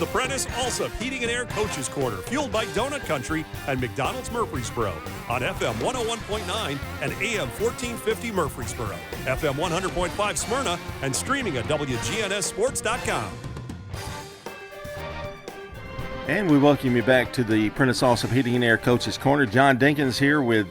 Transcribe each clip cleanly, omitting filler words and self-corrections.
the Prentice Alsop Heating and Air Coaches Corner, fueled by Donut Country and McDonald's Murfreesboro on FM 101.9 and AM 1450 Murfreesboro, FM 100.5 Smyrna, and streaming at WGNSSports.com. And we welcome you back to the Prentice Alsop Heating and Air Coaches Corner. John Dinkins here with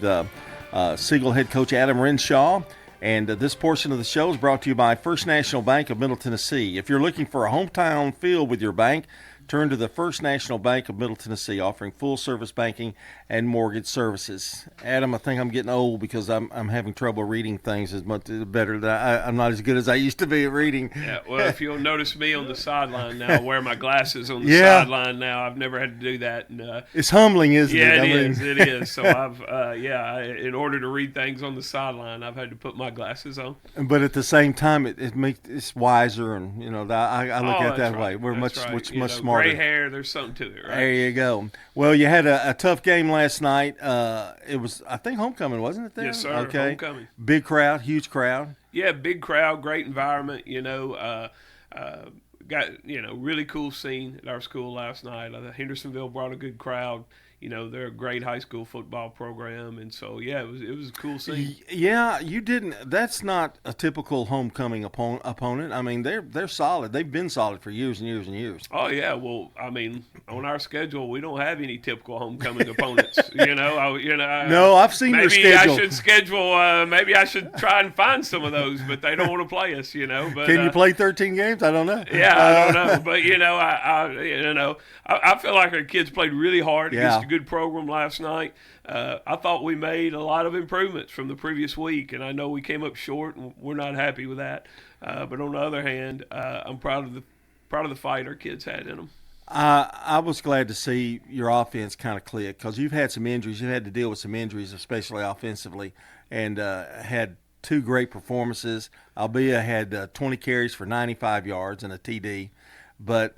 Siegel head coach Adam Renshaw. And this portion of the show is brought to you by First National Bank of Middle Tennessee. If you're looking for a hometown feel with your bank, turn to the First National Bank of Middle Tennessee, offering full-service banking and mortgage services. Adam, I think I'm getting old because I'm having trouble reading things as much better. I'm not as good as I used to be at reading. Yeah, well, if you'll notice me on the sideline now, I wear my glasses on the sideline now. I've never had to do that. And, it's humbling, isn't it? Yeah, it is. So in order to read things on the sideline, I've had to put my glasses on. But at the same time, it's wiser, and I look at it that way. We're much smarter. Gray hair, there's something to it, right? There you go. Well, you had a tough game last night. It was, I think, homecoming, wasn't it? There? Yes, sir. Okay. Homecoming. Big crowd, huge crowd. Yeah, big crowd, great environment. Got really cool scene at our school last night. Hendersonville brought a good crowd. They're a great high school football program, and so it was a cool scene. Yeah, you didn't. That's not a typical homecoming opponent. I mean, they're solid. They've been solid for years and years and years. Oh yeah, well, I mean, on our schedule, we don't have any typical homecoming opponents. No, I've seen your schedule. Maybe I should schedule. Maybe I should try and find some of those, but they don't want to play us. But can you play 13 games? I don't know. Yeah, I don't know, but I feel like our kids played really hard against a good program last night. I thought we made a lot of improvements from the previous week, and I know we came up short, and we're not happy with that. But on the other hand, I'm proud of the fight our kids had in them. I was glad to see your offense kind of click because you've had some injuries. You had to deal with some injuries, especially offensively, and had two great performances. Albia had 20 carries for 95 yards and a TD. But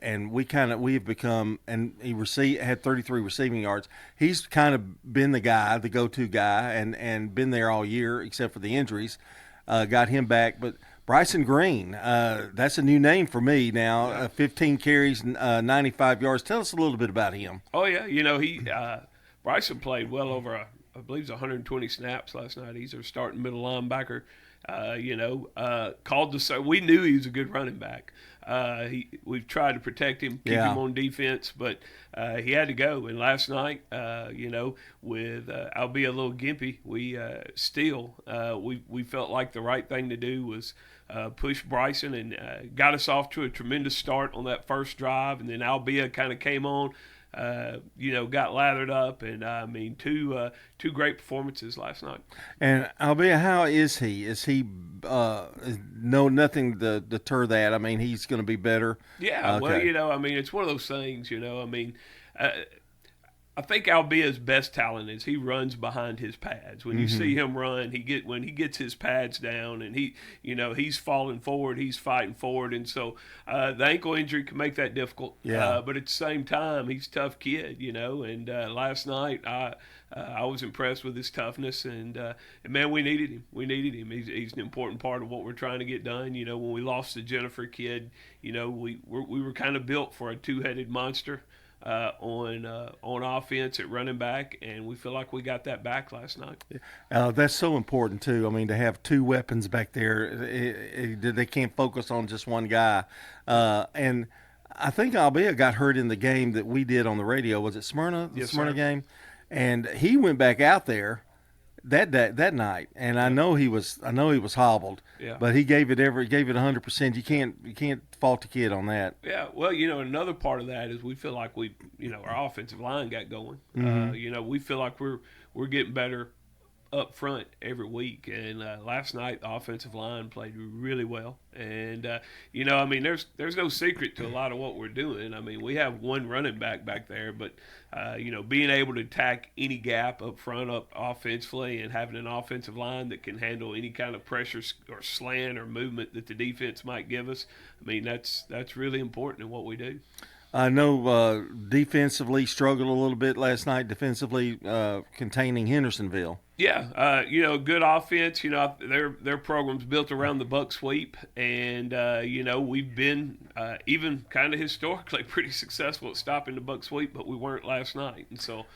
and we have become, and he had 33 receiving yards. He's kind of been the go-to guy, and been there all year except for the injuries. Got him back, but Bryson Green, that's a new name for me now. 15 carries, 95 yards. Tell us a little bit about him. Oh yeah, Bryson played well over I believe it's 120 snaps last night. He's our starting middle linebacker. We knew he was a good running back. We've tried to protect him, keep him on defense, but he had to go. And last night, with albeit a little gimpy, we felt like the right thing to do was push Bryson and got us off to a tremendous start on that first drive. And then Albia kind of came on. Got lathered up, and two great performances last night. And Albia, how is he? Is he nothing to deter that? I mean, he's going to be better. Yeah, okay. Well, it's one of those things. I think Albia's best talent is he runs behind his pads. When you see him run, when he gets his pads down, and he's falling forward, he's fighting forward, and so the ankle injury can make that difficult. Yeah. But at the same time, he's a tough kid, And last night, I was impressed with his toughness, and man, we needed him. He's an important part of what we're trying to get done. When we lost the Jennifer kid, we were kind of built for a two-headed monster. On offense at running back, and we feel like we got that back last night. That's so important too. I mean, to have two weapons back there, they can't focus on just one guy. And I think Albia got hurt in the game that we did on the radio. Was it Smyrna? The Smyrna game, and he went back out there that night, and I know he was hobbled. Yeah. But he gave it 100%. You can't fault the kid on that. Yeah. Well, another part of that is we feel like our offensive line got going. We feel like we're getting better up front every week, and last night the offensive line played really well. And there's no secret to a lot of what we're doing. I mean, we have one running back there, but being able to attack any gap up front, up offensively, and having an offensive line that can handle any kind of pressure or slant or movement that the defense might give us, I mean, that's really important in what we do. I know defensively struggled a little bit last night, defensively containing Hendersonville. Yeah, good offense. Their program's built around the buck sweep, and we've been even kind of historically pretty successful at stopping the buck sweep, but we weren't last night, and so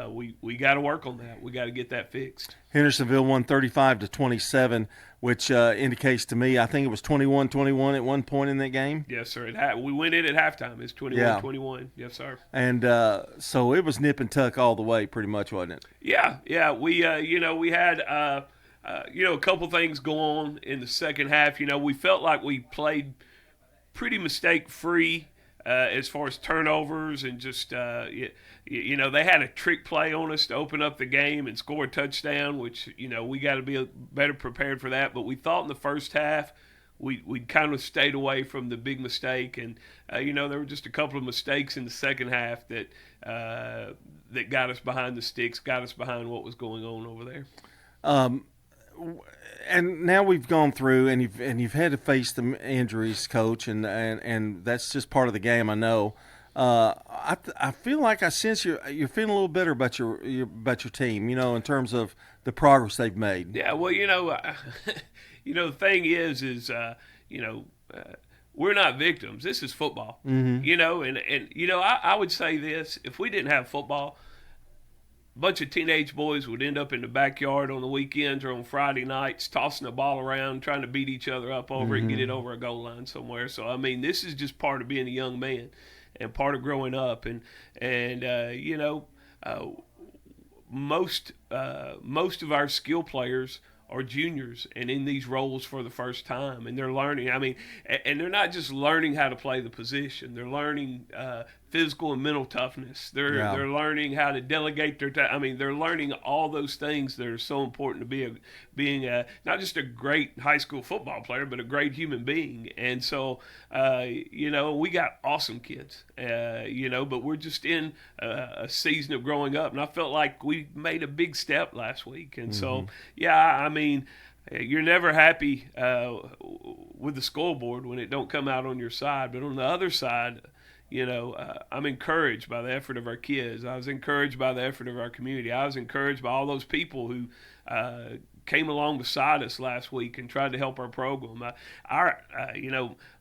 we got to work on that. We got to get that fixed. Hendersonville won 35-27, which indicates to me, I think it was 21-21 at one point in that game. Yes, sir. We went in at halftime. It's 21-21. Yes, sir. And so it was nip and tuck all the way, pretty much, wasn't it? Yeah. We had a couple things go on in the second half. We felt like we played pretty mistake free. As far as turnovers and just, they had a trick play on us to open up the game and score a touchdown, which, we got to be better prepared for that. But we thought in the first half we kind of stayed away from the big mistake. And, there were just a couple of mistakes in the second half that got us behind the sticks, got us behind what was going on over there. And now we've gone through, and you've had to face the injuries, Coach, and that's just part of the game. I know. I feel like I sense you're feeling a little better about your team. In terms of the progress they've made. Yeah. Well, the thing is, we're not victims. This is football. Mm-hmm. I would say this: if we didn't have football, a bunch of teenage boys would end up in the backyard on the weekends or on Friday nights tossing the ball around, trying to beat each other up over it and get it over a goal line somewhere. So, this is just part of being a young man and part of growing up. Most of our skill players are juniors and in these roles for the first time, and they're learning. And they're not just learning how to play the position. They're learning physical and mental toughness. They're learning how to delegate their time. They're learning all those things that are so important to being not just a great high school football player, but a great human being. And so, we got awesome kids, but we're just in a season of growing up. And I felt like we made a big step last week. And so, you're never happy with the scoreboard when it don't come out on your side. But on the other side, I'm encouraged by the effort of our kids. I was encouraged by the effort of our community. I was encouraged by all those people who came along beside us last week and tried to help our program.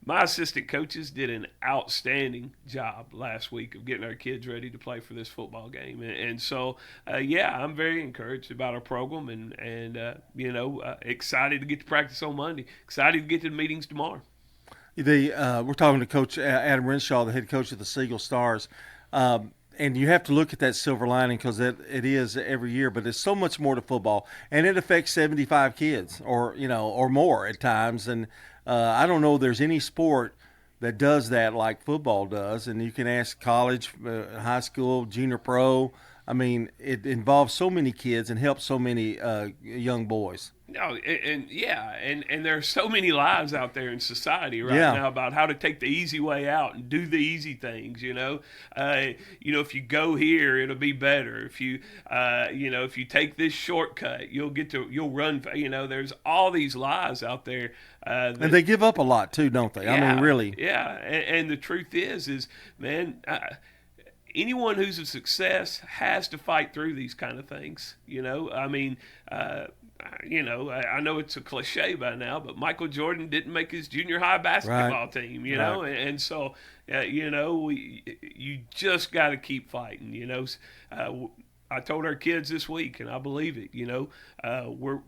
My assistant coaches did an outstanding job last week of getting our kids ready to play for this football game. And so, I'm very encouraged about our program and excited to get to practice on Monday, excited to get to the meetings tomorrow. We're talking to Coach Adam Renshaw, the head coach of the Siegel Stars. And you have to look at that silver lining because it is every year, but there's so much more to football, and it affects 75 kids or more at times. And I don't know there's any sport that does that like football does. And you can ask college, high school, junior pro. It involves so many kids and helps so many young boys. No, and there are so many lies out there in society now about how to take the easy way out and do the easy things. If you go here, it'll be better. If you take this shortcut, you'll run. There's all these lies out there. And they give up a lot too, don't they? Really. Yeah, and the truth is, man. Anyone who's a success has to fight through these kind of things. I know it's a cliche by now, but Michael Jordan didn't make his junior high basketball team, and so, you just got to keep fighting, I told our kids this week, and I believe it, we're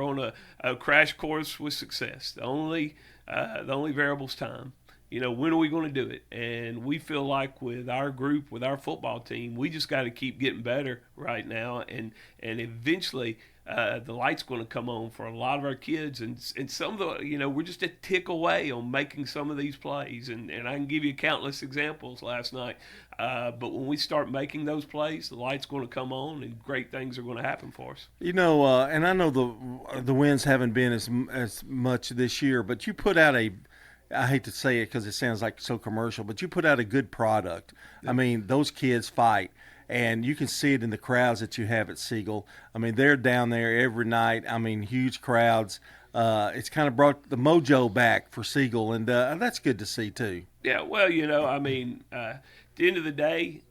on a crash course with success. The only variable's time. When are we going to do it? And we feel like with our group, with our football team, we just got to keep getting better right now. And eventually the light's going to come on for a lot of our kids. And some of the, we're just a tick away on making some of these plays. And I can give you countless examples last night. But when we start making those plays, the light's going to come on and great things are going to happen for us. And I know the wins haven't been as much this year, but you put out I hate to say it because it sounds like so commercial, but you put out a good product. Yeah. Those kids fight, and you can see it in the crowds that you have at Siegel. They're down there every night. Huge crowds. It's kind of brought the mojo back for Siegel, and that's good to see too. Yeah, well, at the end of the day,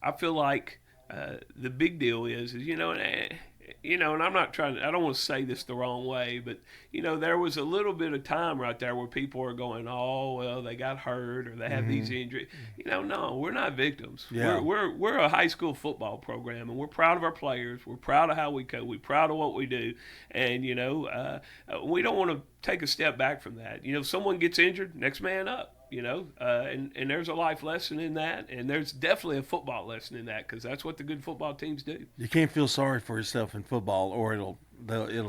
I feel like the big deal is and I'm not trying to, I don't want to say this the wrong way, but, there was a little bit of time right there where people are going, oh, well, they got hurt or they have these injuries. No, we're not victims. Yeah. We're a high school football program, and we're proud of our players. We're proud of how we coach. We're proud of what we do. And, we don't want to take a step back from that. Someone gets injured, next man up. And there's a life lesson in that, and there's definitely a football lesson in that, because that's what the good football teams do. You can't feel sorry for yourself in football, or it'll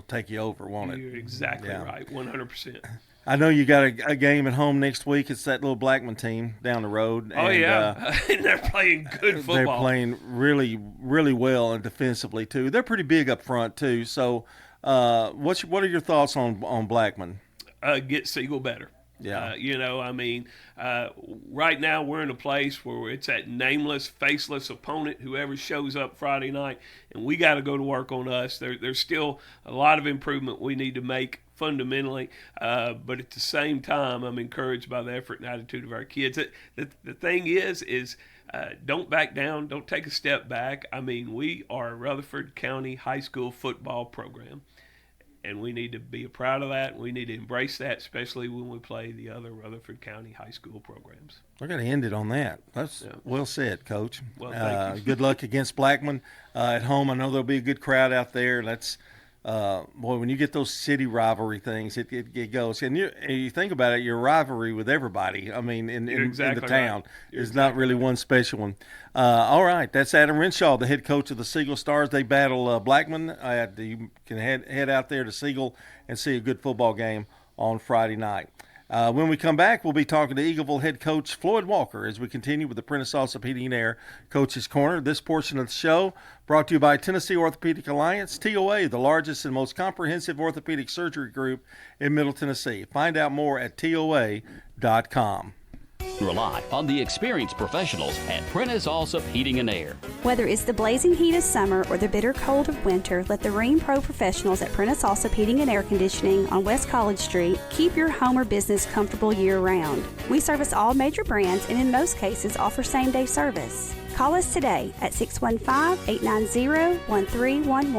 take you over, won't it? You're exactly right, 100%. I know you got a game at home next week. It's that little Blackman team down the road. Oh, yeah. And they're playing good football. They're playing really, really well, and defensively, too. They're pretty big up front, too. So what are your thoughts on Blackman? Get Siegel better. Yeah. Right now we're in a place where it's that nameless, faceless opponent, whoever shows up Friday night, and we got to go to work on us. There's still a lot of improvement we need to make fundamentally, but at the same time, I'm encouraged by the effort and attitude of our kids. The thing is don't back down. Don't take a step back. We are a Rutherford County high school football program. And we need to be proud of that. We need to embrace that, especially when we play the other Rutherford County high school programs. We're going to end it on that. That's well said, Coach. Well, thank you. Good luck against Blackman at home. I know there'll be a good crowd out there. That's when you get those city rivalry things, it goes. And you think about it, your rivalry with everybody. In the town is not really one special one. All right, that's Adam Renshaw, the head coach of the Siegel Stars. They battle Blackman. You can head out there to Siegel and see a good football game on Friday night. When we come back, we'll be talking to Eagleville head coach Floyd Walker as we continue with the Prentice Allsup Heating and Air Coach's Corner. This portion of the show brought to you by Tennessee Orthopedic Alliance, TOA, the largest and most comprehensive orthopedic surgery group in Middle Tennessee. Find out more at TOA.com. Rely on the experienced professionals at Prentice Allsup Heating and Air. Whether it's the blazing heat of summer or the bitter cold of winter, let the Rheem Pro professionals at Prentice Allsup Heating and Air Conditioning on West College Street keep your home or business comfortable year-round. We service all major brands and in most cases offer same-day service. Call us today at 615-890-1311.